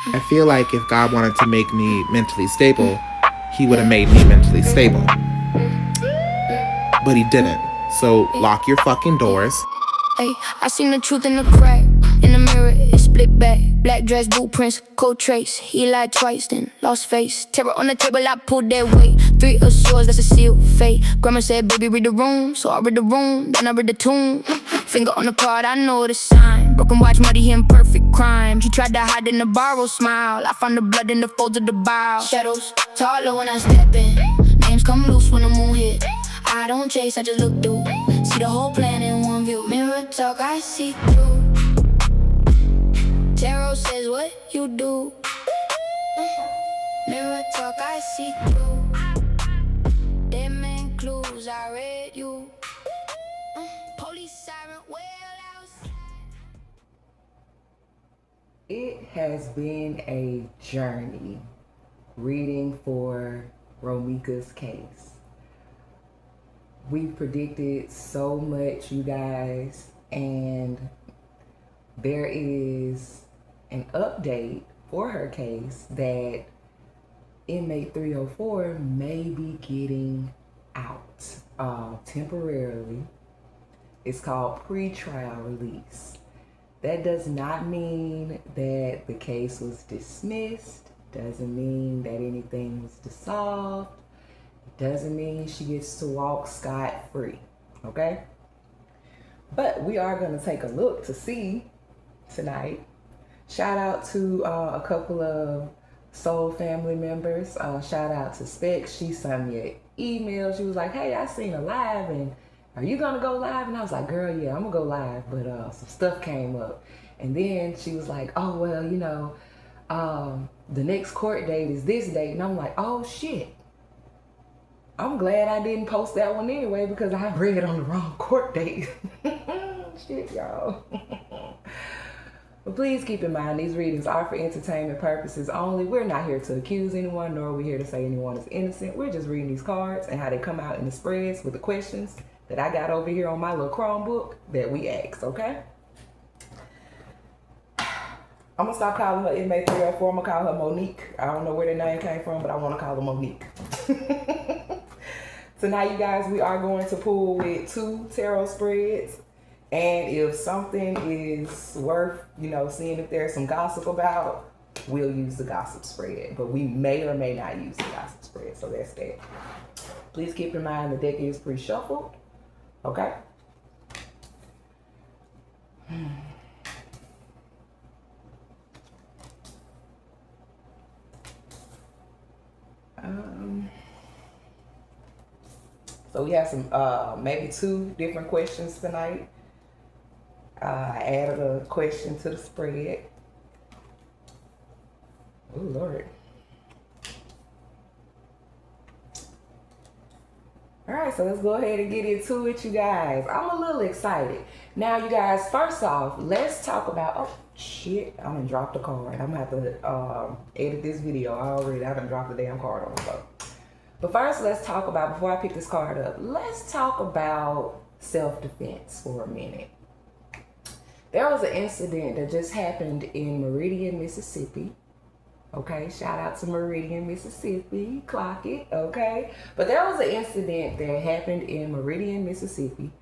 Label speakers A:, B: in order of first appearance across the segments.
A: I feel like if God wanted to make me mentally stable, he would have made me mentally stable. But he didn't. So lock your fucking doors.
B: Hey, I seen the truth in the crack. In the mirror, it split back. Black dress, boot prints, cold trace. He lied twice, then lost face. Terror on the table, I pulled that weight. 3 of swords, that's a sealed fate. Grandma said, baby, read the room. So I read the room, then I read the tune. Finger on the card, I know the sign. Broken watch, muddy, imperfect crime. He tried to hide in the borrowed smile. I found the blood in the folds of the bow. Shadows taller when I step in. Names come loose when the moon hit. I don't chase, I just look through. See the whole plan in one view. Mirror talk, I see through. Tarot says what you do. Mirror talk, I see through. Dead man clues, I read you. Police siren, well outside.
C: It has been a journey reading for Romeca's case. We've predicted so much, you guys, and there is an update for her case that inmate 304 may be getting out temporarily. It's called pretrial release. That does not mean that the case was dismissed, doesn't mean that anything was dissolved, doesn't mean she gets to walk scot-free, okay? But we are going to take a look to see tonight. Shout out to a couple of Soul family members. Shout out to Specs. She sent me an email. She was like, hey, I seen a live, and are you going to go live? And I was like, girl, yeah, I'm going to go live, but some stuff came up. And then she was like, oh, well, you know, the next court date is this date. And I'm like, oh, shit. I'm glad I didn't post that one anyway because I read on the wrong court date. Shit, y'all. But please keep in mind, these readings are for entertainment purposes only. We're not here to accuse anyone, nor are we here to say anyone is innocent. We're just reading these cards and how they come out in the spreads with the questions that I got over here on my little Chromebook that we asked, okay? I'm gonna stop calling her inmate 304. I'm gonna call her Monique. I don't know where the name came from, but I wanna call her Monique. Tonight, you guys, we are going to pull with 2 tarot spreads. And if something is worth, you know, seeing if there's some gossip about, we'll use the gossip spread. But we may or may not use the gossip spread, so that's that. Please keep in mind the deck is pre-shuffled, okay? So we have some, maybe 2 different questions tonight. I added a question to the spread. Oh, Lord. All right, so let's go ahead and get into it, you guys. I'm a little excited. Now, you guys, first off, let's talk about, oh, shit, I'm gonna drop the card. I'm gonna have to edit this video already. I done dropped the damn card on the floor. But first, let's talk about, before I pick this card up, let's talk about self-defense for a minute. There was an incident that just happened in Meridian, Mississippi. Okay, shout out to Meridian, Mississippi. Clock it, okay? But there was an incident that happened in Meridian, Mississippi.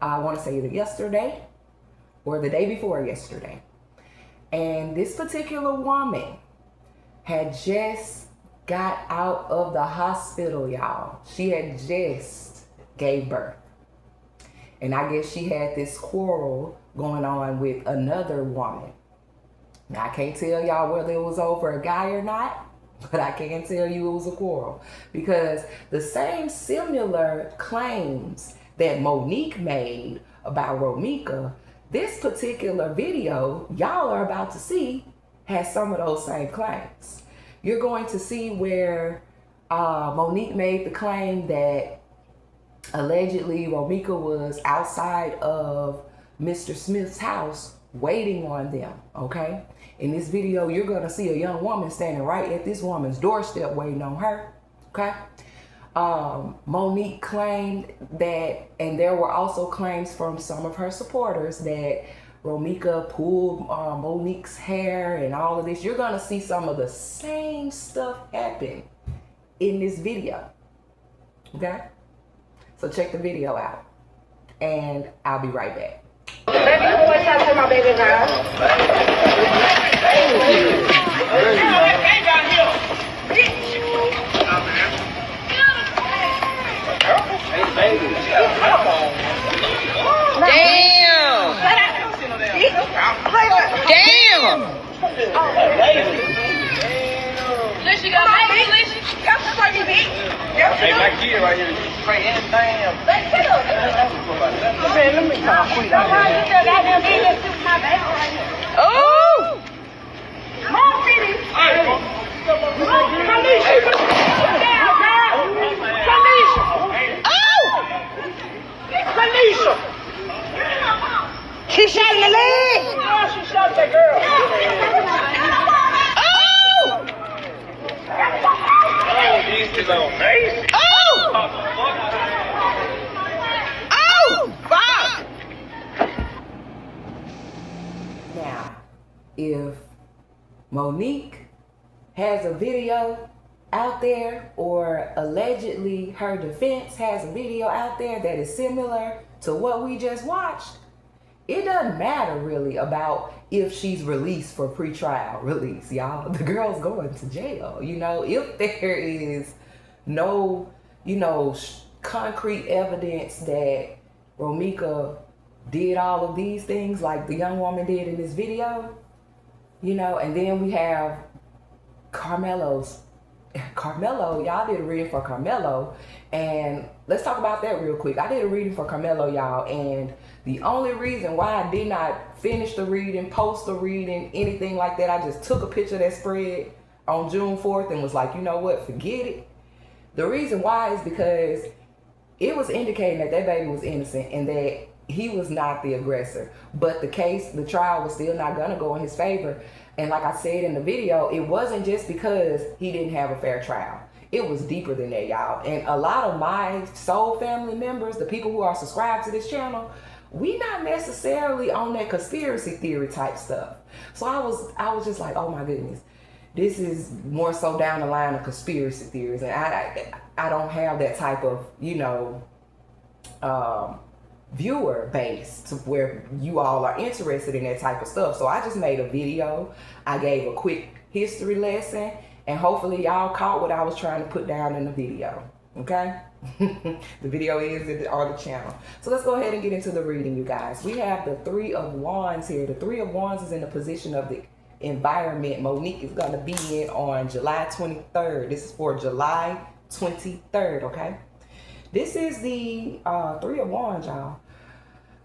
C: I want to say either yesterday or the day before yesterday. And this particular woman had just got out of the hospital, y'all. She had just gave birth. And I guess she had this quarrel going on with another woman. Now, I can't tell y'all whether it was over a guy or not, but I can tell you it was a quarrel. Because the same similar claims that Monique made about Romeca, this particular video y'all are about to see has some of those same claims. You're going to see where Monique made the claim that allegedly Romeca was outside of Mr. Smith's house waiting on them, okay? In this video, you're gonna see a young woman standing right at this woman's doorstep waiting on her, okay? Monique claimed that, and there were also claims from some of her supporters that Romeca pulled Monique's hair and all of this. You're gonna see some of the same stuff happen in this video. Okay? So check the video out. And I'll be right back.
D: Baby, you always talk to my baby now. Damn! Damn! Listen, got my beat, listen. Got some fucking beat. Hey, my kid right here. Straight in, damn. Let's get up. Okay, let me talk. Oh! More city. Kanisha! She shot in the leg! Oh, she shot that girl! Oh! Oh, these is on base! Oh! Oh! Fuck!
C: Now, if Monique has a video out there, or allegedly her defense has a video out there that is similar to what we just watched, it doesn't matter really about if she's released for pretrial release, y'all. The girl's going to jail. You know, if there is no, you know, concrete evidence that Romeca did all of these things like the young woman did in this video, you know, and then we have Carmelo, y'all did a reading for Carmelo, and let's talk about that real quick. I did a reading for Carmelo, y'all, and the only reason why I did not finish the reading, post the reading, anything like that, I just took a picture of that spread on June 4th and was like, you know what, forget it. The reason why is because it was indicating that that baby was innocent and that he was not the aggressor, but the trial was still not gonna go in his favor. And like I said in the video, it wasn't just because he didn't have a fair trial. It was deeper than that, y'all. And a lot of my soul family members, the people who are subscribed to this channel, we not necessarily on that conspiracy theory type stuff. So I was just like, oh my goodness, this is more so down the line of conspiracy theories. And I don't have that type of, you know, viewer base to where you all are interested in that type of stuff. So I just made a video. I gave a quick history lesson, and hopefully y'all caught what I was trying to put down in the video. Okay? The video is on the channel. So let's go ahead and get into the reading, you guys. We have the Three of Wands here. The Three of Wands is in the position of the environment Monique is going to be in on July 23rd. This is for July 23rd, okay? This is the Three of Wands, y'all.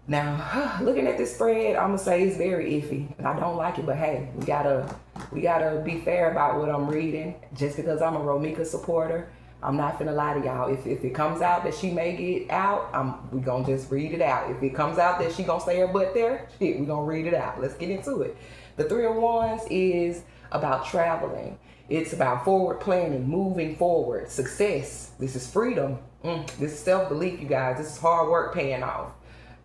C: Now, looking at this spread, I'm gonna say it's very iffy, and I don't like it. But hey, we gotta be fair about what I'm reading. Just because I'm a Romeca supporter, I'm not finna lie to y'all. If it comes out that she may get out, we gonna just read it out. If it comes out that she gonna stay her butt there, shit, we gonna read it out. Let's get into it. The Three of Wands is about traveling. It's about forward planning, moving forward, success. This is freedom. This is self-belief, you guys. This is hard work paying off.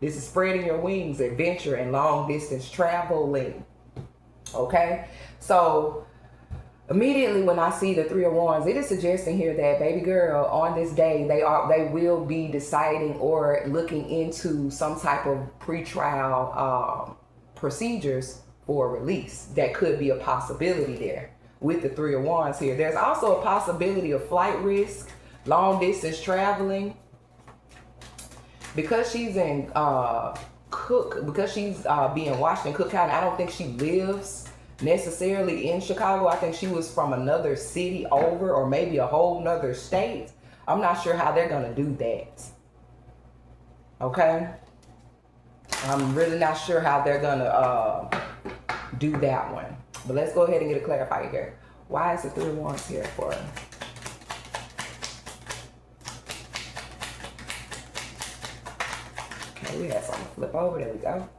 C: This is spreading your wings, adventure, and long distance traveling. Okay? So immediately when I see the Three of Wands, it is suggesting here that, baby girl, on this day, they will be deciding or looking into some type of pretrial procedures for release. That could be a possibility there with the Three of Wands here. There's also a possibility of flight risk, long distance traveling. Because she's in because she's being watched in Cook County, I don't think she lives necessarily in Chicago. I think she was from another city over, or maybe a whole nother state. I'm not sure how they're gonna do that. Okay? I'm really not sure how they're gonna do that one. But let's go ahead and get a clarifier here. Why is the Three of Wands here for her? We had something to flip over. There we go.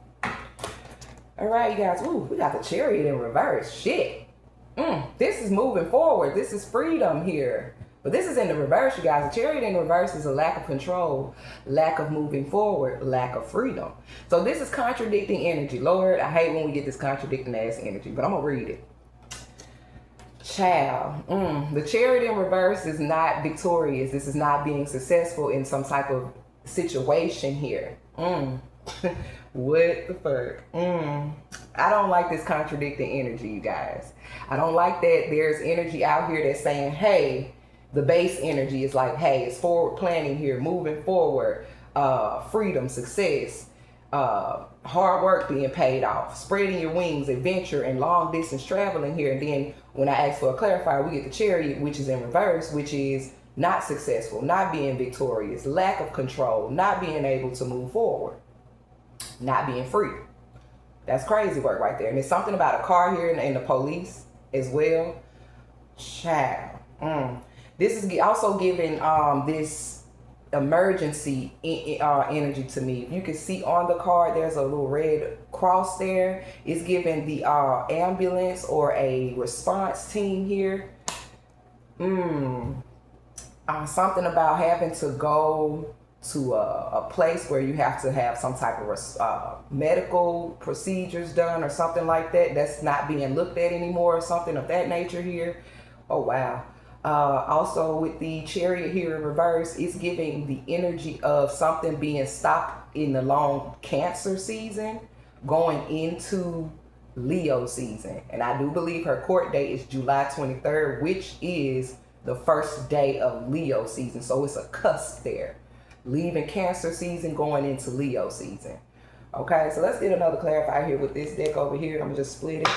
C: All right, you guys. Ooh, we got the Chariot in reverse. Shit. This is moving forward. This is freedom here. But this is in the reverse, you guys. The Chariot in reverse is a lack of control, lack of moving forward, lack of freedom. So this is contradicting energy. Lord, I hate when we get this contradicting ass energy, but I'm going to read it. Child, the Chariot in reverse is not victorious. This is not being successful in some type of situation here. What the fuck? I don't like this contradicting energy, you guys. I don't like that there's energy out here that's saying, hey, the base energy is like, hey, it's forward planning here, moving forward, freedom, success, hard work being paid off, spreading your wings, adventure, and long distance traveling here. And then when I ask for a clarifier, we get the Chariot, which is in reverse, which is not successful, not being victorious, lack of control, not being able to move forward, not being free. That's crazy work right there. And there's something about a car here and the police as well. Child. This is also giving this emergency energy to me. You can see on the card there's a little red cross there. It's giving the ambulance or a response team here. Something about having to go to a place where you have to have some type of medical procedures done or something like that that's not being looked at anymore, or something of that nature here. Oh wow. Also with the Chariot here in reverse, it's giving the energy of something being stopped in the long Cancer season going into Leo season. And I do believe her court date is July 23rd, which is the first day of Leo season. So it's a cusp there. Leaving Cancer season, going into Leo season. Okay, so let's get another clarifier here with this deck over here. I'm gonna just split it.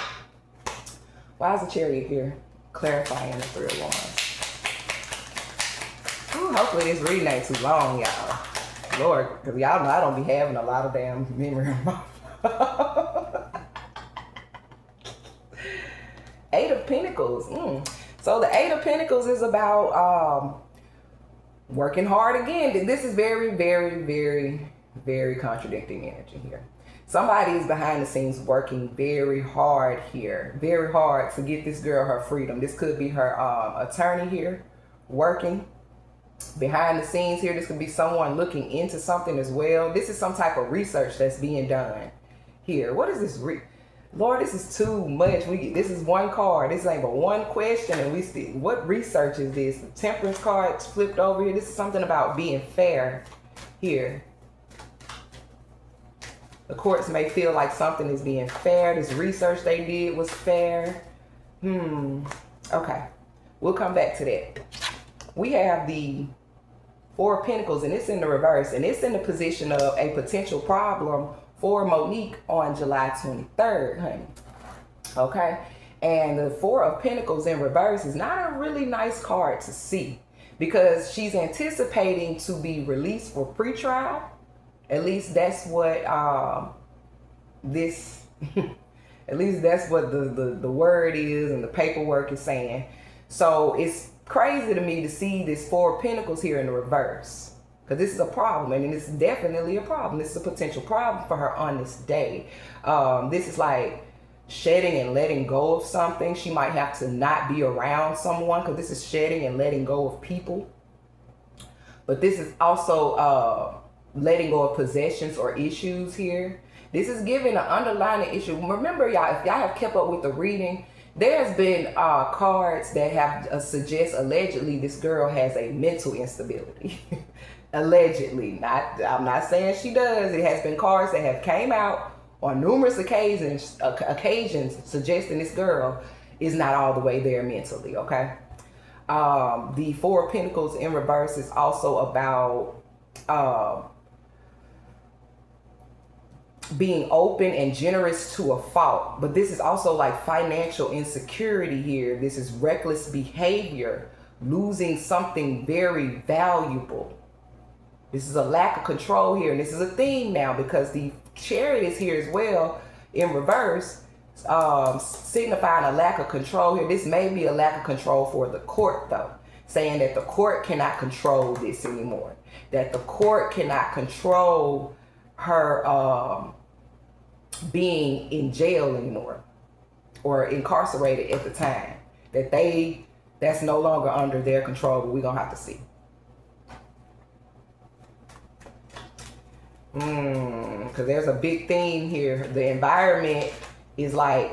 C: Why is the Chariot here? Clarifying the Three of Wands. Ooh, hopefully this reading ain't too long, y'all. Lord, because y'all know I don't be having a lot of damn memory on my Eight of Pentacles. So the Eight of Pentacles is about working hard again. This is very, very, very, very contradicting energy here. Somebody is behind the scenes working very hard here. Very hard to get this girl her freedom. This could be her attorney here working behind the scenes here. This could be someone looking into something as well. This is some type of research that's being done here. What is this? Lord, this is too much. This is one card. This ain't but one question, and we see what research is this? The Temperance card flipped over here. This is something about being fair here. The courts may feel like something is being fair. This research they did was fair. Okay, we'll come back to that. We have the Four of Pentacles, and it's in the reverse, and it's in the position of a potential problem for Monique on July 23rd, honey. Okay, and the Four of Pentacles in reverse is not a really nice card to see, because she's anticipating to be released for pretrial. At least that's what at least that's what the word is and the paperwork is saying. So it's crazy to me to see this Four of Pentacles here in the reverse, because this is a problem, and it's definitely a problem. This is a potential problem for her on this day. This is like shedding and letting go of something. She might have to not be around someone, because this is shedding and letting go of people. But this is also letting go of possessions or issues here. This is giving an underlying issue. Remember, y'all, if y'all have kept up with the reading, there's been cards that have suggest allegedly this girl has a mental instability. Allegedly. I'm not saying she does. It has been cards that have came out on numerous occasions suggesting this girl is not all the way there mentally, okay? The Four of Pentacles in reverse is also about being open and generous to a fault. But this is also like financial insecurity here. This is reckless behavior, losing something very valuable. This is a lack of control here. And this is a theme now, because the Chariot is here as well in reverse, signifying a lack of control here. This may be a lack of control for the court, though, saying that the court cannot control this anymore, that the court cannot control her being in jail anymore or incarcerated at the time, that they that's no longer under their control, but we're going to have to see. Because there's a big theme here. The environment is like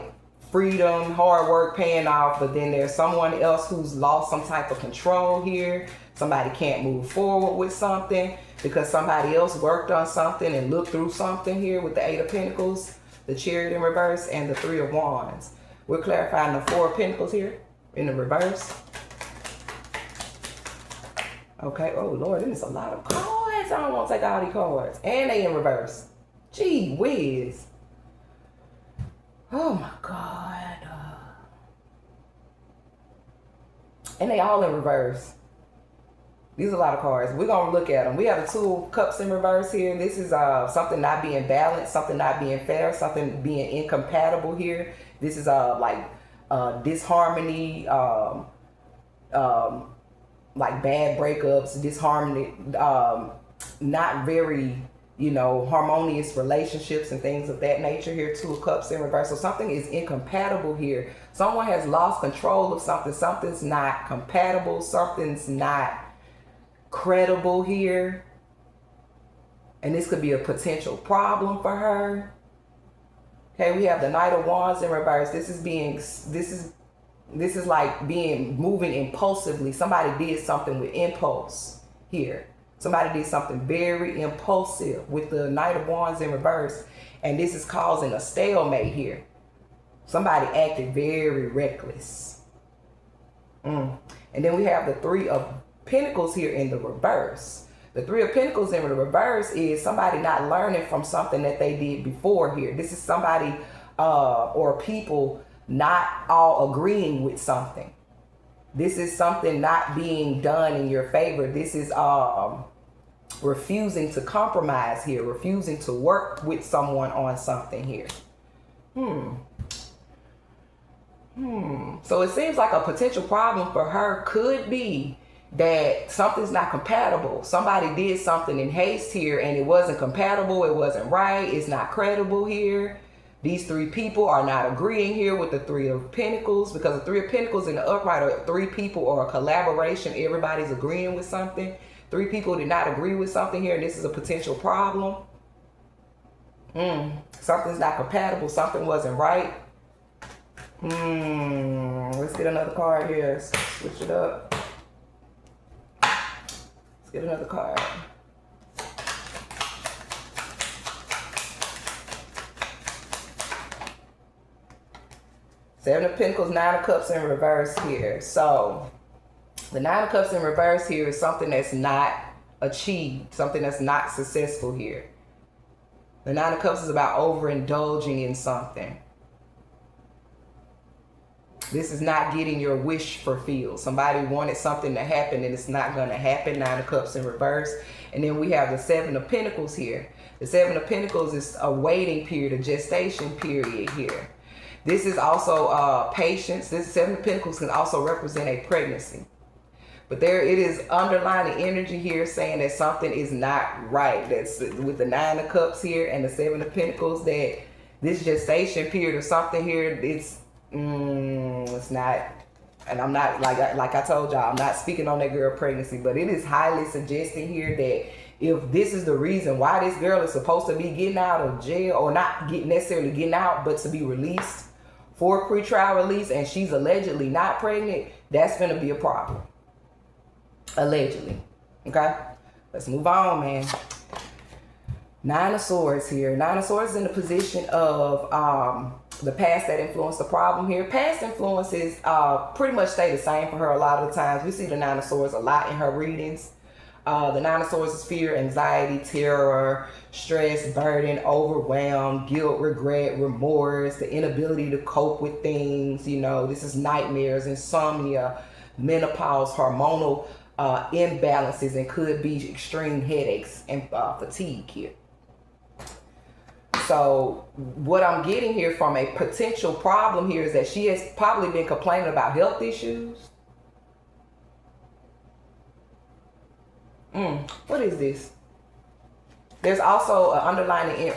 C: freedom, hard work paying off, but then there's someone else who's lost some type of control here. Somebody can't move forward with something because somebody else worked on something and looked through something here with the 8 of Pentacles, the Chariot in reverse, and the 3 of Wands. We're clarifying the 4 of Pentacles here in the reverse. Okay. Oh, Lord, there's a lot of cards. I don't want to take all these cards. And they in reverse. Gee whiz. Oh, my God. And they all in reverse. These are a lot of cards. We're going to look at them. We have the 2 of Cups in reverse here. This is something not being balanced, something not being fair, something being incompatible here. This is like disharmony, like bad breakups, disharmony, not very, you know, harmonious relationships and things of that nature here. 2 of Cups in reverse. So something is incompatible here. Someone has lost control of something. Something's not compatible. Something's not credible here. And this could be a potential problem for her. Okay, we have the Knight of Wands in reverse. This is like moving impulsively. Somebody did something with impulse here. Somebody did something very impulsive with the Knight of Wands in reverse. And this is causing a stalemate here. Somebody acted very reckless. And then we have the 3 of Pentacles here in the reverse. The 3 of Pentacles in the reverse is somebody not learning from something that they did before here. This is somebody or people not all agreeing with something. This is something not being done in your favor. This is refusing to compromise here, refusing to work with someone on something here. So it seems like a potential problem for her could be that something's not compatible. Somebody did something in haste here and it wasn't compatible. It wasn't right. It's not credible here. These 3 people are not agreeing here with the 3 of Pentacles, because the 3 of Pentacles in the upright are 3 people or a collaboration. Everybody's agreeing with something. 3 people did not agree with something here, and this is a potential problem. Something's not compatible. Something wasn't right. Let's get another card here. Switch it up. Let's get another card. Seven of Pentacles, 9 of Cups in reverse here. So the 9 of Cups in reverse here is something that's not achieved, something that's not successful here. The 9 of Cups is about overindulging in something. This is not getting your wish fulfilled. Somebody wanted something to happen and it's not going to happen. 9 of Cups in reverse. And then we have the 7 of Pentacles here. The 7 of Pentacles is a waiting period, a gestation period here. This is also patience. This 7 of Pentacles can also represent a pregnancy. But there it is underlying energy here saying that something is not right. That's with the 9 of Cups here and the 7 of Pentacles, that this gestation period or something here, it's not, and I'm not, like I told y'all, I'm not speaking on that girl pregnancy, but it is highly suggesting here that if this is the reason why this girl is supposed to be getting out of jail, or not necessarily getting out, but to be released for pretrial release, and she's allegedly not pregnant, that's going to be a problem. Allegedly. Okay? Let's move on, man. 9 of Swords here. 9 of Swords is in the position of the past that influenced the problem here. Past influences pretty much stay the same for her a lot of the times. We see the 9 of Swords a lot in her readings. The 9 of Swords is fear, anxiety, terror, stress, burden, overwhelm, guilt, regret, remorse, the inability to cope with things. You know, this is nightmares, insomnia, menopause, hormonal imbalances, and could be extreme headaches and fatigue here. So what I'm getting here from a potential problem here is that she has probably been complaining about health issues. What is this? There's also an underlying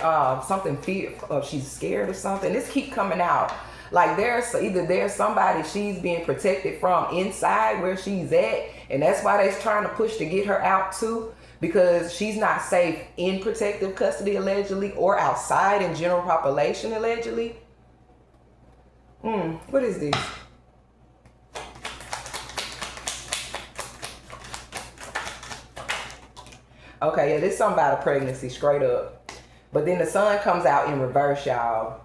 C: something fear of she's scared of something. This keep coming out Like there's somebody she's being protected from inside where she's at, and that's why they're trying to push to get her out too, because she's not safe in protective custody allegedly, or outside in general population allegedly. What is this? Okay, yeah, this is something about a pregnancy, straight up. But then the sun comes out in reverse, y'all.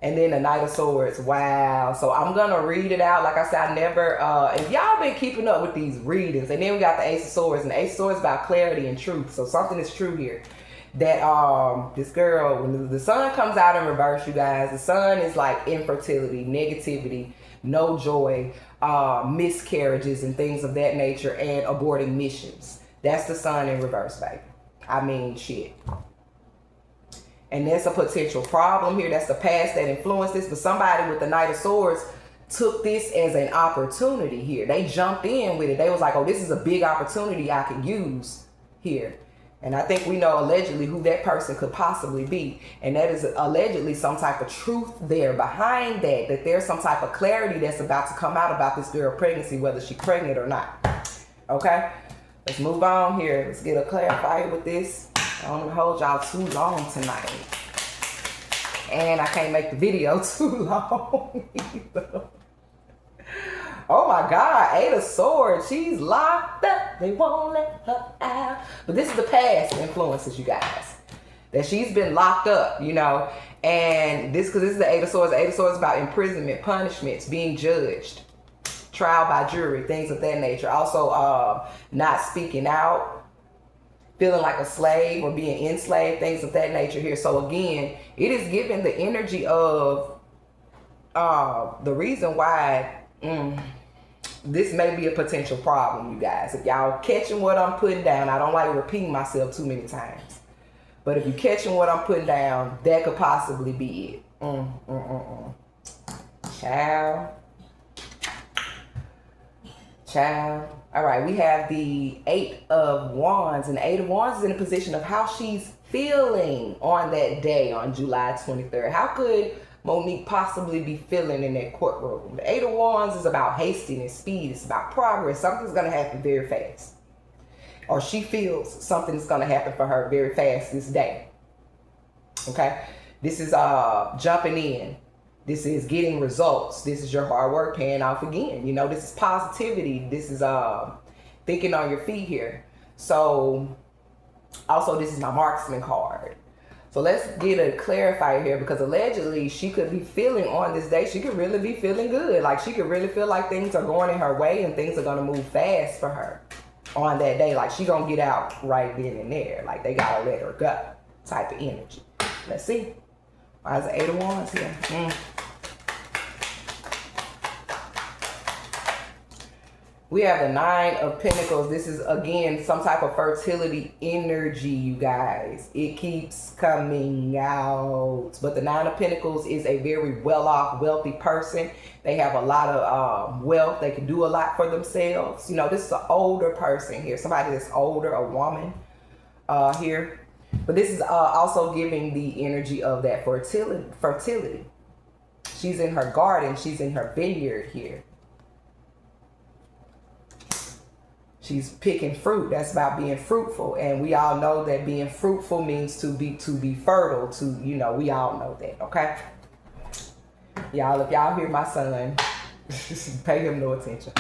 C: And then the Knight of Swords. Wow. So I'm going to read it out. Like I said, I never, if y'all been keeping up with these readings. And then we got the Ace of Swords. And the Ace of Swords is about clarity and truth. So something is true here. That this girl, when the sun comes out in reverse, you guys, the sun is like infertility, negativity, no joy, miscarriages and things of that nature, and aborting missions. That's the sun in reverse, baby. I mean, shit. And that's a potential problem here. That's the past that influenced this. But somebody with the Knight of Swords took this as an opportunity here. They jumped in with it. They was like, oh, this is a big opportunity I could use here. And I think we know allegedly who that person could possibly be. And that is allegedly some type of truth there behind that. That there's some type of clarity that's about to come out about this girl pregnancy, whether she's pregnant or not. Okay? Let's move on here. Let's get a clarifier with this. I don't want to hold y'all too long tonight. And I can't make the video too long either. Oh my God, Eight of Swords. She's locked up. They won't let her out. But this is the past influences, you guys. That she's been locked up, you know. And this, because this is the Eight of Swords. The Eight of Swords is about imprisonment, punishments, being judged. Trial by jury, things of that nature. Also, not speaking out, feeling like a slave or being enslaved, things of that nature here. So again, it is giving the energy of the reason why this may be a potential problem, you guys. If y'all catching what I'm putting down, I don't like repeating myself too many times. But if you're catching what I'm putting down, that could possibly be it. Child. All right, we have the Eight of Wands, and the Eight of Wands is in a position of how she's feeling on that day, on July 23rd. How could Monique possibly be feeling in that courtroom? The Eight of Wands is about hastiness, speed. It's about progress. Something's going to happen very fast. Or she feels something's going to happen for her very fast this day. Okay? This is jumping in. This is getting results. This is your hard work paying off again. You know, this is positivity. This is thinking on your feet here. So, also, this is my marksman card. So let's get a clarifier here, because allegedly she could be feeling on this day, she could really be feeling good. Like she could really feel like things are going in her way and things are going to move fast for her on that day. Like she going to get out right then and there. Like they got to let her go type of energy. Let's see. Why is the Eight of Wands here? We have the Nine of Pentacles. This is, again, some type of fertility energy, you guys. It keeps coming out. But the Nine of Pentacles is a very well-off, wealthy person. They have a lot of wealth. They can do a lot for themselves. You know, this is an older person here. Somebody that's older, a woman here. But this is also giving the energy of that fertility. She's in her garden. She's in her vineyard here. She's picking fruit. That's about being fruitful. And we all know that being fruitful means to be fertile. To, you know, we all know that, okay? Y'all, if y'all hear my son, pay him no attention.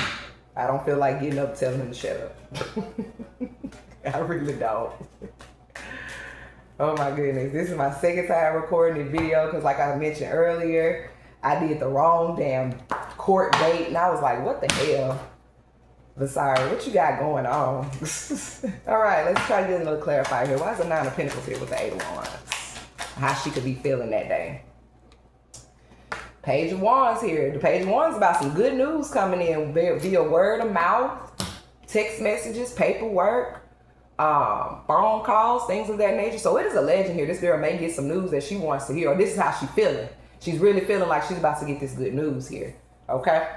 C: I don't feel like getting up telling him to shut up. I really don't. Oh my goodness. This is my second time recording this video because like I mentioned earlier, I did the wrong damn court date. And I was like, what the hell? But sorry, what you got going on? All right, let's try to get a little clarifier here. Why is the Nine of Pentacles here with the Eight of Wands? How she could be feeling that day. Page of Wands here. The Page of Wands is about some good news coming in via word of mouth, text messages, paperwork, phone calls, things of that nature. So it is a legend here. This girl may get some news that she wants to hear, or this is how she's feeling. She's really feeling like she's about to get this good news here. Okay?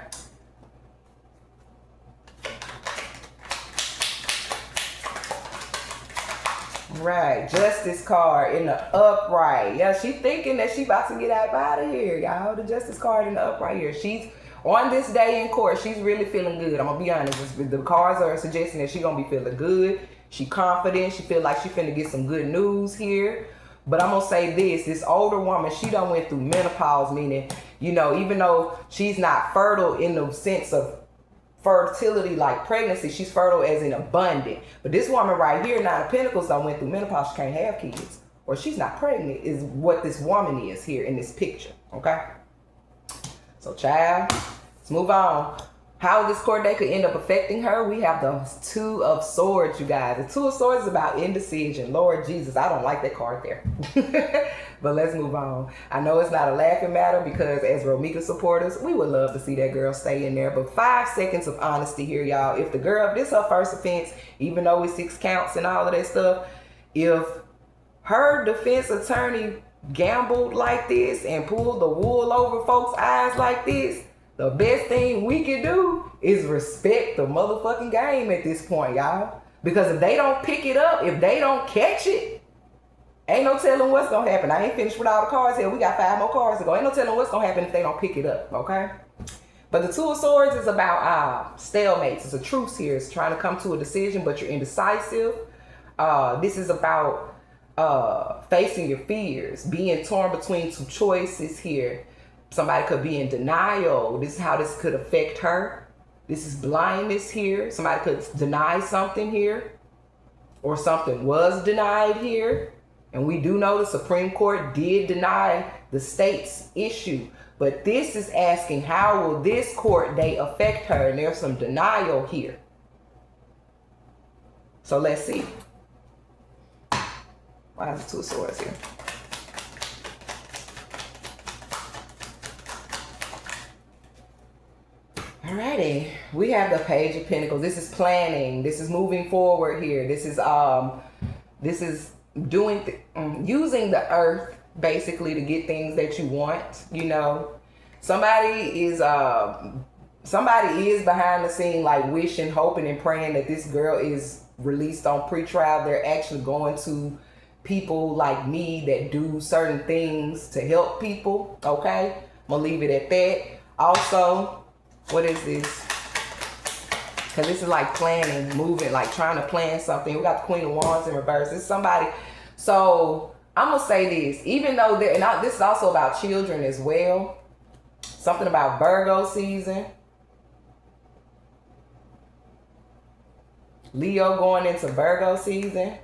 C: Right, Justice card in the upright. Yeah, she thinking that she about to get out of here, y'all. The Justice card in the upright here. She's on this day in court. She's really feeling good. I'm gonna be honest. The cards are suggesting that she gonna be feeling good. She confident. She feel like she finna get some good news here. But I'm gonna say this older woman, she done went through menopause, meaning, you know, even though she's not fertile in the sense of fertility like pregnancy, she's fertile as in abundant. But this woman right here, Nine of Pentacles, done went through menopause. She can't have kids, or she's not pregnant, is what this woman is here in this picture. Okay, so child, let's move on. How this court day could end up affecting her, we have the Two of Swords, you guys. The Two of Swords is about indecision. Lord Jesus, I don't like that card there. But let's move on. I know it's not a laughing matter because as Romeca supporters, we would love to see that girl stay in there. But 5 seconds of honesty here, y'all. If the girl, this is her first offense, even though it's 6 counts and all of that stuff, if her defense attorney gambled like this and pulled the wool over folks' eyes like this, the best thing we can do is respect the motherfucking game at this point, y'all. Because if they don't pick it up, if they don't catch it, ain't no telling what's gonna happen. I ain't finished with all the cards here. We got 5 more cards to go. Ain't no telling what's gonna happen if they don't pick it up, okay? But the Two of Swords is about stalemates. It's a truce here. It's trying to come to a decision, but you're indecisive. This is about facing your fears, being torn between 2 choices here. Somebody could be in denial. This is how this could affect her. This is blindness here. Somebody could deny something here, or something was denied here. And we do know the Supreme Court did deny the state's issue. But this is asking, how will this court day affect her? And there's some denial here. So let's see. Why is the Two of Swords here? Alrighty, we have the Page of Pentacles. This is planning. This is moving forward here. This is doing using the earth basically to get things that you want. You know, somebody is behind the scene, like wishing, hoping, and praying that this girl is released on pretrial. They're actually going to people like me that do certain things to help people. Okay, I'm gonna leave it at that. Also, what is this? Because this is like planning, moving, like trying to plan something. We got the Queen of Wands in reverse. This is somebody. So I'm going to say this. Even though this is also about children as well. Something about Virgo season. Leo going into Virgo season.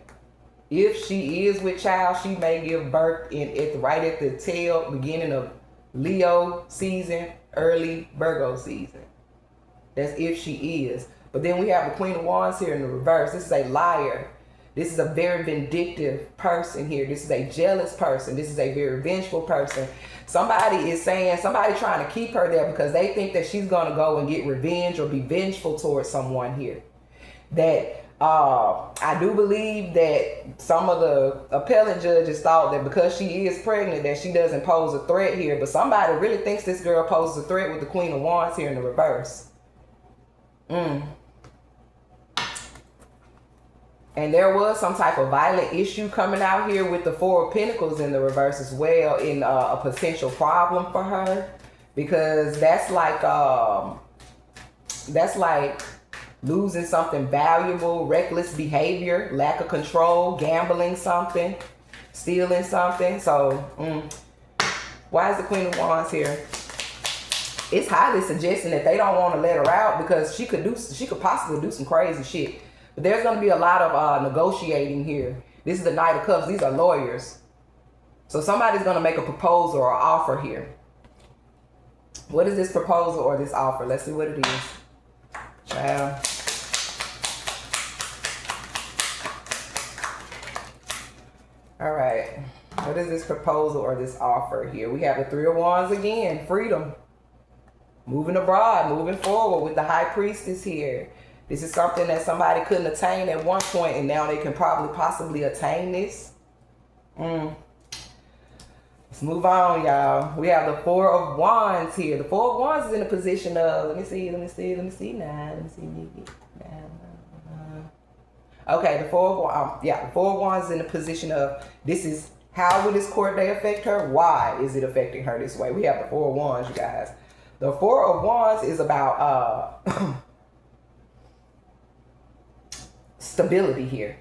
C: If she is with child, she may give birth right at the tail beginning of Leo season, early Virgo season. That's if she is. But then we have the Queen of Wands here in the reverse. This is a liar. This is a very vindictive person here. This is a jealous person. This is a very vengeful person. Somebody is saying, somebody trying to keep her there because they think that she's going to go and get revenge or be vengeful towards someone here. That I do believe that some of the appellate judges thought that because she is pregnant that she doesn't pose a threat here. But somebody really thinks this girl poses a threat with the Queen of Wands here in the reverse. And there was some type of violent issue coming out here with the Four of Pentacles in the reverse as well, in a potential problem for her, because that's like losing something valuable, reckless behavior, lack of control, gambling something, stealing something. So why is the Queen of Wands here? It's highly suggesting that they don't want to let her out because she could possibly do some crazy shit. But there's going to be a lot of negotiating here. This is the Knight of Cups. These are lawyers. So somebody's going to make a proposal or offer here. What is this proposal or this offer? Let's see what it is. Child. All right. What is this proposal or this offer here? We have the Three of Wands again. Freedom. Moving abroad, moving forward with the High Priestess here. This is something that somebody couldn't attain at one point, and now they can possibly attain this. Let's move on, y'all. We have the Four of Wands here. The Four of Wands is in a position of, let me see now. Okay, the Four of Wands is in the position of this is how will this court day affect her? Why is it affecting her this way? We have the Four of Wands, you guys. The Four of Wands is about stability here.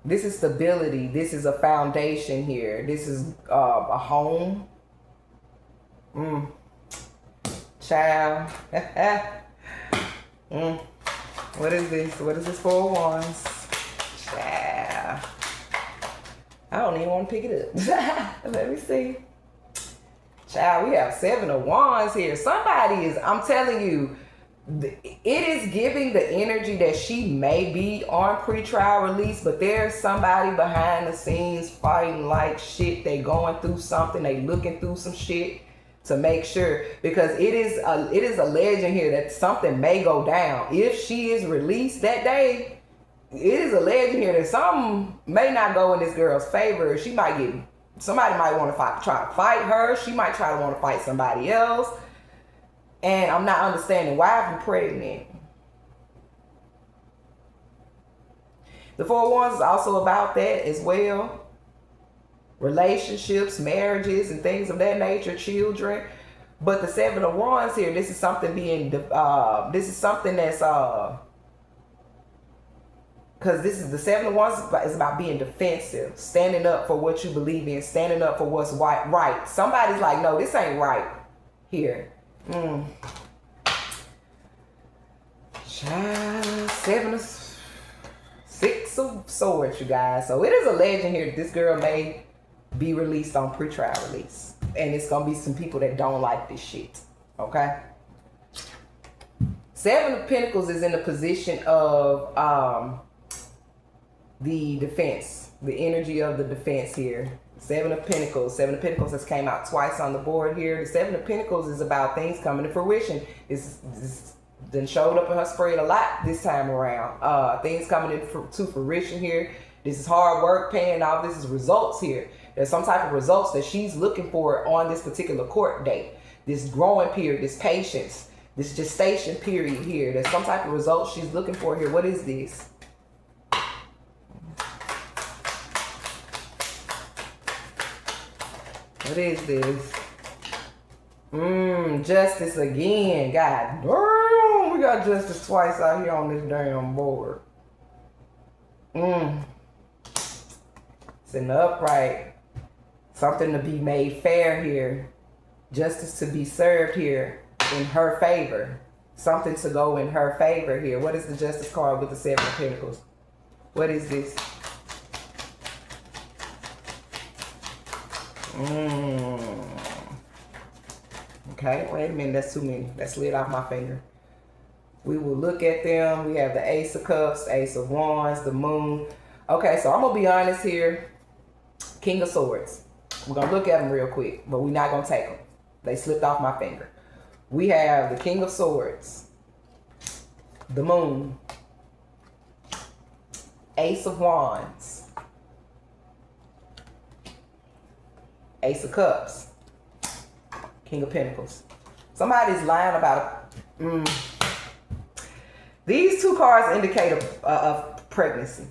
C: This is stability. This is a foundation here. This is a home. Child. What is this? What is this Four of Wands? Child. I don't even want to pick it up. Let me see. Child, we have Seven of Wands here. Somebody is, I'm telling you, it is giving the energy that she may be on pretrial release, but there's somebody behind the scenes fighting like shit. They going through something. They looking through some shit to make sure, because it is a legend here that something may go down. If she is released that day, it is a legend here that something may not go in this girl's favor. She might get, somebody might want to try to fight her. She might try to want to fight somebody else. And I'm not understanding why I'm pregnant. The Four of Wands is also about that as well. Relationships, marriages, and things of that nature, children. But the Seven of Wands here, this is something being, this is something that's, because this is the Seven of Wands is about being defensive, standing up for what you believe in, standing up for what's right. Somebody's like, no, this ain't right here. Child, Six of Swords, you guys. So it is a legend here that this girl may be released on pretrial release. And it's going to be some people that don't like this shit. Okay? Seven of Pentacles is in the position of the defense. The energy of the defense here. Seven of Pentacles. Seven of Pentacles has came out twice on the board here. The Seven of Pentacles is about things coming to fruition. This then showed up in her spread a lot this time around. Things coming to fruition here. This is hard work paying off. This is results here. There's some type of results that she's looking for on this particular court date. This growing period, this patience, this gestation period here. There's some type of results she's looking for here. What is this? What is this? Justice again. God damn, we got justice twice out here on this damn board. It's in the upright. Something to be made fair here. Justice to be served here in her favor. Something to go in her favor here. What is the Justice card with the Seven of Pentacles? What is this? Okay, wait a minute, that's too many. That slid off my finger. We will look at them. We have the Ace of Cups, Ace of Wands, the Moon. Okay, so I'm going to be honest here. King of Swords. We're going to look at them real quick, but we're not going to take them. They slipped off my finger. We have the King of Swords, the Moon, Ace of Wands, Ace of Cups, King of Pentacles. Somebody's lying about it. These two cards indicate a pregnancy.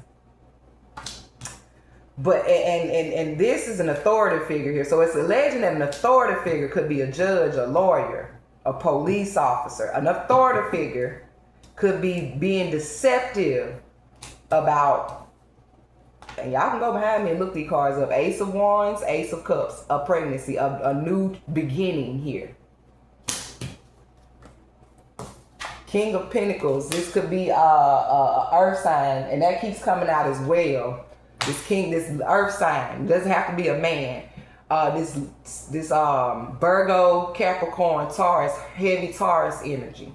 C: But and this is an authoritative figure here. So it's a legend that an authoritative figure could be a judge, a lawyer, a police officer. An authoritative figure could be being deceptive about, and y'all can go behind me and look these cards up. Ace of Wands, Ace of Cups, a pregnancy, a new beginning here. King of Pentacles, this could be a earth sign, and that keeps coming out as well. This earth sign, doesn't have to be a man. This Virgo, Capricorn, Taurus, heavy Taurus energy.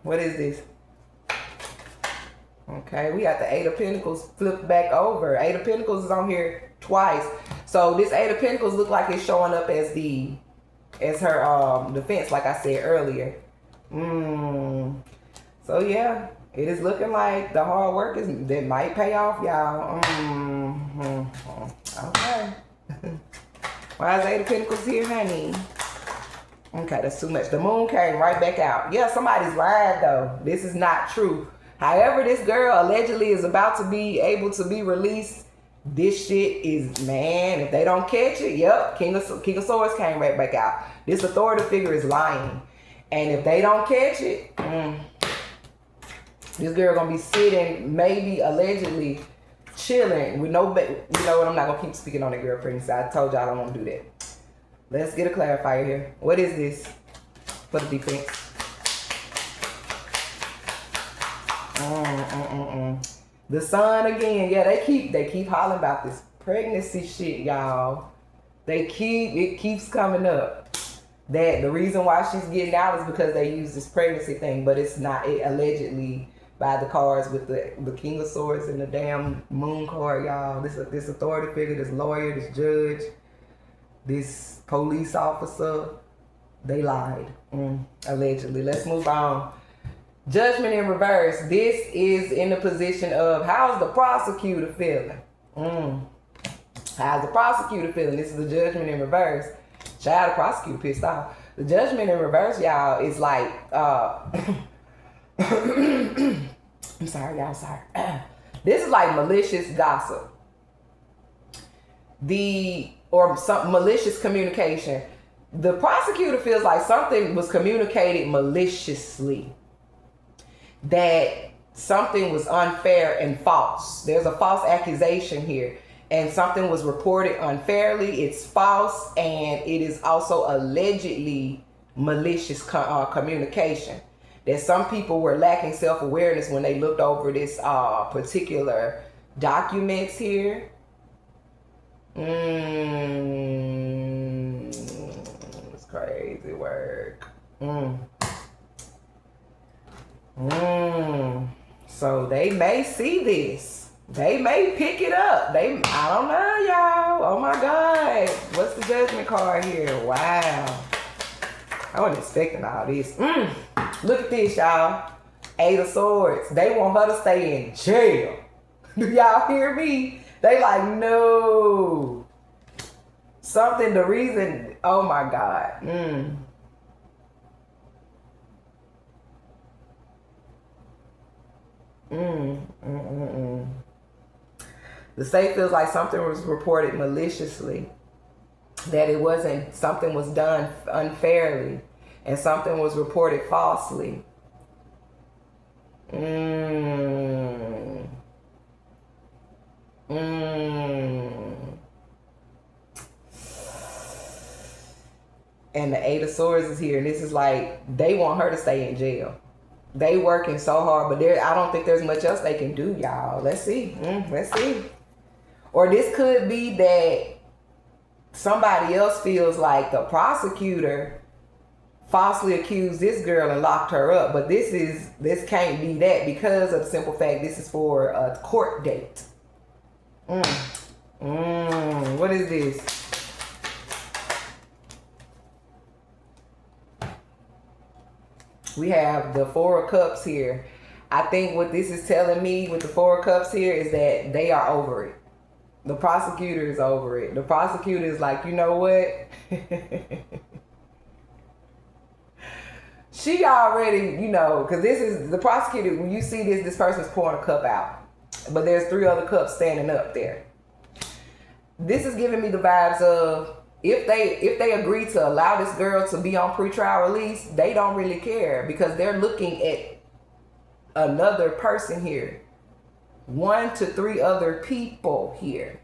C: What is this? Okay, we got the Eight of Pentacles flipped back over. Eight of Pentacles is on here twice. So this Eight of Pentacles look like it's showing up as her defense, like I said earlier. So yeah, it is looking like the hard work that might pay off, y'all. Okay. Why is Eight of Pentacles here, honey? Okay, that's too much. The moon came right back out. Yeah, somebody's lying though. This is not true. However, this girl allegedly is about to be able to be released. This shit is, man, if they don't catch it, yep, King of Swords came right back out. This authoritative figure is lying. And if they don't catch it, this girl gonna be sitting, maybe allegedly chilling with no, you know what, I'm not gonna keep speaking on the girl pregnancy. I told y'all I don't want to do that. Let's get a clarifier here. What is this for the defense? The sun again. Yeah, they keep hollering about this pregnancy shit, y'all. It keeps coming up. That the reason why she's getting out is because they use this pregnancy thing, but it's not. It allegedly by the cards with the King of Swords and the damn moon card, y'all. This authority figure, this lawyer, this judge, this police officer, they lied. Allegedly. Let's move on. Judgment in reverse. This is in the position of, how's the prosecutor feeling? How's the prosecutor feeling? This is the judgment in reverse. Child, the prosecutor pissed off. The judgment in reverse, y'all, is like, I'm sorry, y'all, sorry. This is like malicious gossip. Or some malicious communication. The prosecutor feels like something was communicated maliciously. That something was unfair and false. There's a false accusation here. And something was reported unfairly. It's false. And it is also allegedly malicious communication. That some people were lacking self-awareness when they looked over this particular documents here. It's crazy work. So they may see this. They may pick it up. I don't know, y'all. Oh my God. What's the judgment card here? Wow. I wasn't expecting all this. Look at this, y'all. 8 of Swords. They want her to stay in jail. Do y'all hear me? They like, no. Something, the reason, oh my God. The state feels like something was reported maliciously, that it wasn't, something was done unfairly, and something was reported falsely. And the 8 of Swords is here, and this is like, they want her to stay in jail. They working so hard, but I don't think there's much else they can do, y'all. Let's see. Let's see. Or this could be that somebody else feels like the prosecutor falsely accused this girl and locked her up. But this can't be that, because of the simple fact this is for a court date. What is this? We have the 4 of Cups here. I think what this is telling me with the 4 of Cups here is that they are over it. The prosecutor is over it. The prosecutor is like, you know what? She already, because this is the prosecutor. When you see this person's pouring a cup out, but there's 3 other cups standing up there. This is giving me the vibes of, if they agree to allow this girl to be on pretrial release, they don't really care, because they're looking at another person here. 1 to 3 other people here.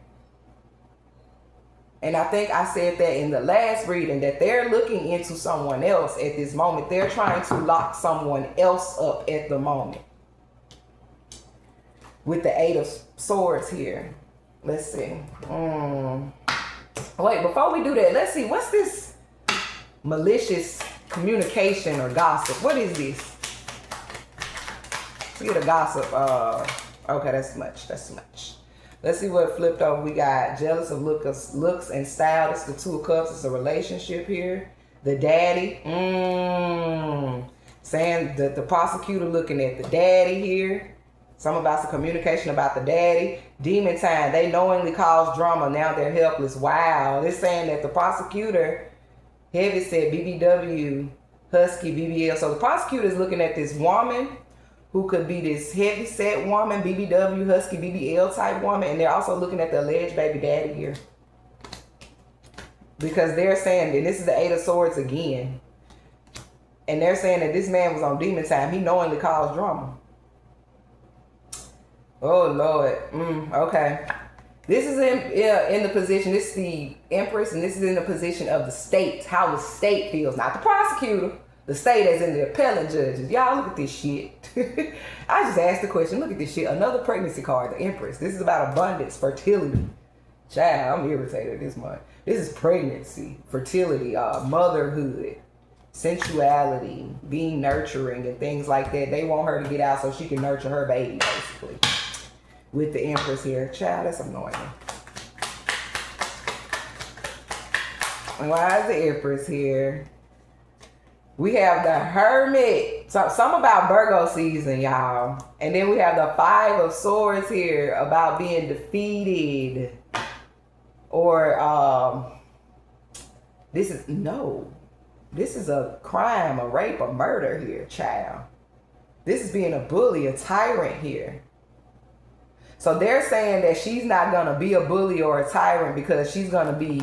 C: And I think I said that in the last reading, that they're looking into someone else at this moment. They're trying to lock someone else up at the moment. With the 8 of Swords here. Let's see. Wait, before we do that, let's see. What's this malicious communication or gossip? What is this? Let's get a gossip. Okay, that's much. That's much. Let's see what flipped over. We got jealous of looks and style. It's the 2 of Cups. It's a relationship here. The daddy. Saying that the prosecutor looking at the daddy here. Some about some communication about the daddy. Demon time. They knowingly caused drama. Now they're helpless. Wow. They're saying that the prosecutor, Heavyset, BBW, Husky, BBL. So the prosecutor is looking at this woman who could be this heavyset woman, BBW, Husky, BBL type woman. And they're also looking at the alleged baby daddy here. Because they're saying, and this is the Eight of Swords again. And they're saying that this man was on demon time. He knowingly caused drama. Oh, Lord. Okay. This is in the position, this is the Empress, and this is in the position of the state, how the state feels, not the prosecutor, the state as in the appellant judges. Y'all look at this shit. I just asked the question, look at this shit. Another pregnancy card, the Empress. This is about abundance, fertility. Child, I'm irritated this month. This is pregnancy, fertility, motherhood, sensuality, being nurturing and things like that. They want her to get out so she can nurture her baby, basically. With the Empress here. Child, that's annoying. And why is the Empress here? We have the Hermit. So, some about Virgo season, y'all. And then we have the Five of Swords here about being defeated. Or, this is a crime, a rape, a murder here, child. This is being a bully, a tyrant here. So they're saying that she's not going to be a bully or a tyrant because she's going to be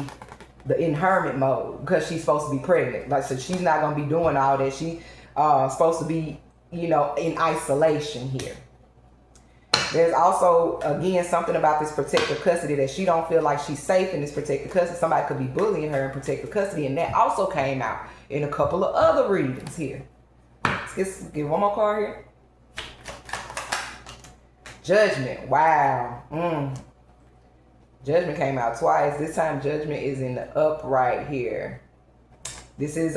C: in hermit mode because she's supposed to be pregnant. Like, so she's not going to be doing all that. She's supposed to be, in isolation here. There's also, again, something about this protective custody that she don't feel like she's safe in this protective custody. Somebody could be bullying her in protective custody. And that also came out in a couple of other readings here. Let's get one more card here. Judgment. Wow. Judgment came out twice. This time Judgment is in the upright here. This is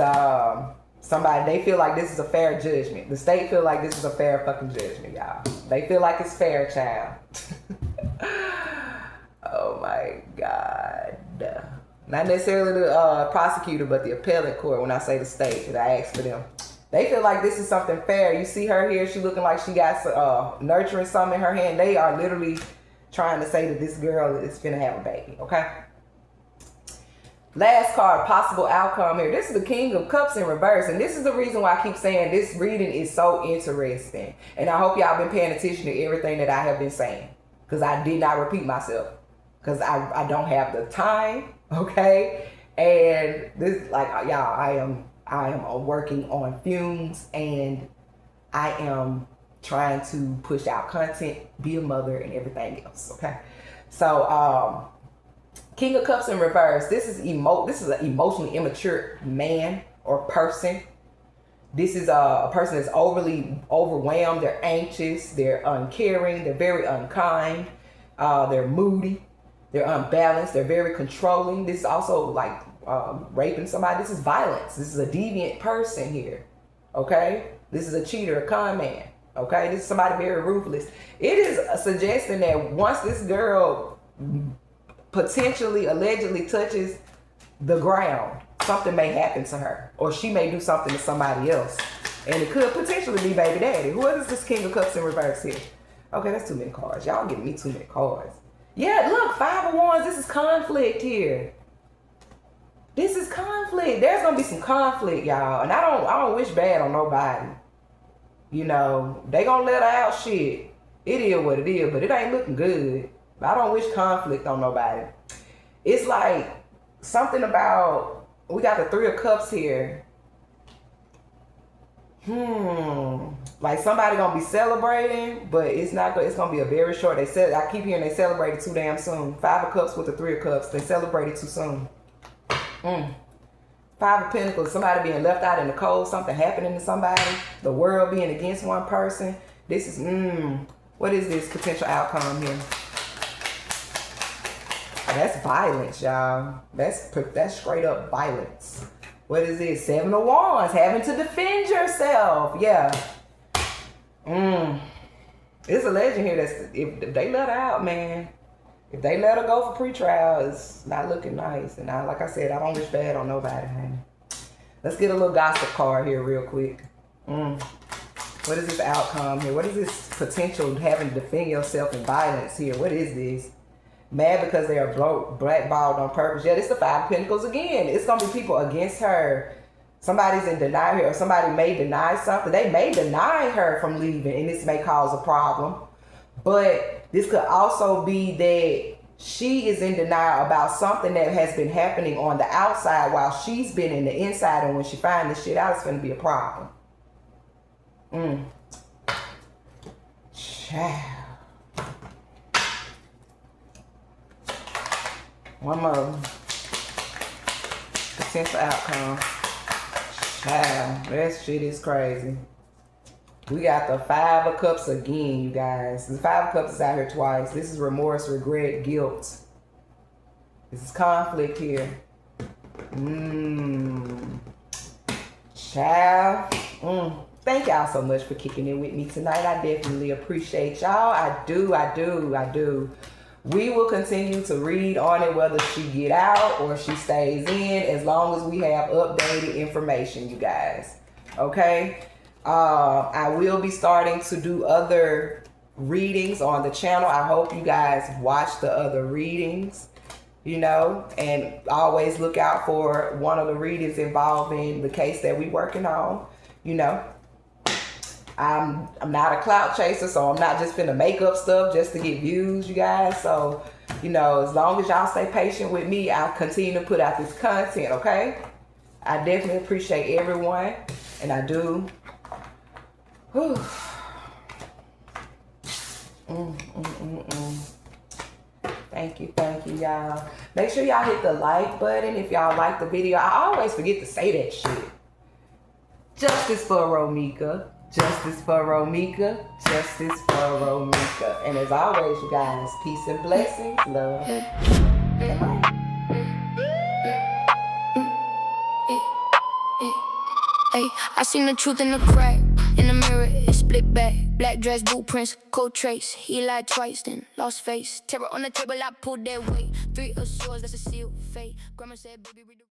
C: somebody, they feel like this is a fair judgment. The state feel like this is a fair fucking judgment, y'all. They feel like it's fair, child. Oh my God. Not necessarily the prosecutor, but the appellate court when I say the state, because I asked for them. They feel like this is something fair. You see her here, she looking like she got nurturing something in her hand. They are literally trying to say that this girl is finna have a baby, okay? Last card, possible outcome here. This is the King of Cups in reverse. And this is the reason why I keep saying this reading is so interesting. And I hope y'all been paying attention to everything that I have been saying. Because I did not repeat myself. Because I don't have the time, okay? And this, like, y'all, I am working on fumes, and I am trying to push out content, be a mother, and everything else. Okay, so King of Cups in reverse. This is an emotionally immature man or person. This is a person that's overly overwhelmed. They're anxious. They're uncaring. They're very unkind. They're moody. They're unbalanced. They're very controlling. This is also like raping somebody. This is violence. This is a deviant person here. Okay? This is a cheater, a con man. Okay? This is somebody very ruthless. It is suggesting that once this girl potentially, allegedly touches the ground, something may happen to her. Or she may do something to somebody else. And it could potentially be baby daddy. Who is this King of Cups in reverse here? Okay, that's too many cards. Y'all giving me too many cards. Yeah, look, Five of Wands. This is conflict here. This is conflict. There's gonna be some conflict, y'all. And I don't wish bad on nobody. You know, they gonna let her out, shit. It is what it is, but it ain't looking good. I don't wish conflict on nobody. It's like something about, we got the Three of Cups here. Like somebody gonna be celebrating, but it's not. It's gonna be a very short. I keep hearing they celebrated too damn soon. Five of Cups with the Three of Cups. They celebrated too soon. Five of Pentacles. Somebody being left out in the cold. Something happening to somebody. The world being against one person. This is what is this potential outcome here? That's violence, y'all. That's straight up violence. What is this? Seven of Wands. Having to defend yourself. Yeah. It's a legend here that's if they let her out, man. If they let her go for pretrial, it's not looking nice. And like I said, I don't wish bad on nobody, man. Let's get a little gossip card here real quick. What is this outcome here? What is this potential having to defend yourself in violence here? What is this? mad because they are blackballed on purpose. Yeah, this is the Five of Pentacles again. It's gonna be people against her. Somebody's in denial here, or somebody may deny something. They may deny her from leaving, and this may cause a problem. But this could also be that she is in denial about something that has been happening on the outside while she's been in the inside, and when she finds this shit out, it's gonna be a problem. Child. One more. Potential outcome. Child, that shit is crazy. We got the Five of Cups again, you guys. The Five of Cups is out here twice. This is remorse, regret, guilt. This is conflict here. Child. Thank y'all so much for kicking it with me tonight. I definitely appreciate y'all. I do. We will continue to read on it, whether she get out or she stays in, as long as we have updated information, you guys. Okay? I will be starting to do other readings on the channel. I hope you guys watch the other readings, you know, and always look out for one of the readings involving the case that we working on, you know. I'm not a clout chaser, so I'm not just finna make up stuff just to get views, you guys. So, you know, as long as y'all stay patient with me, I'll continue to put out this content, okay? I definitely appreciate everyone, and I do. Whew. Thank you, y'all. Make sure y'all hit the like button if y'all like the video. I always forget to say that shit. Justice for Romeca. Justice for Romeca. Justice for Romeca. And as always, you guys, peace and blessings, love, and light.
B: Hey, I seen the truth in the crack. In the mirror, it split back. Black dress, boot prints, cold trace. He lied twice, then lost face. Terror on the table, I pulled that weight. 3 of swords, that's a sealed fate. Grandma said, baby, read the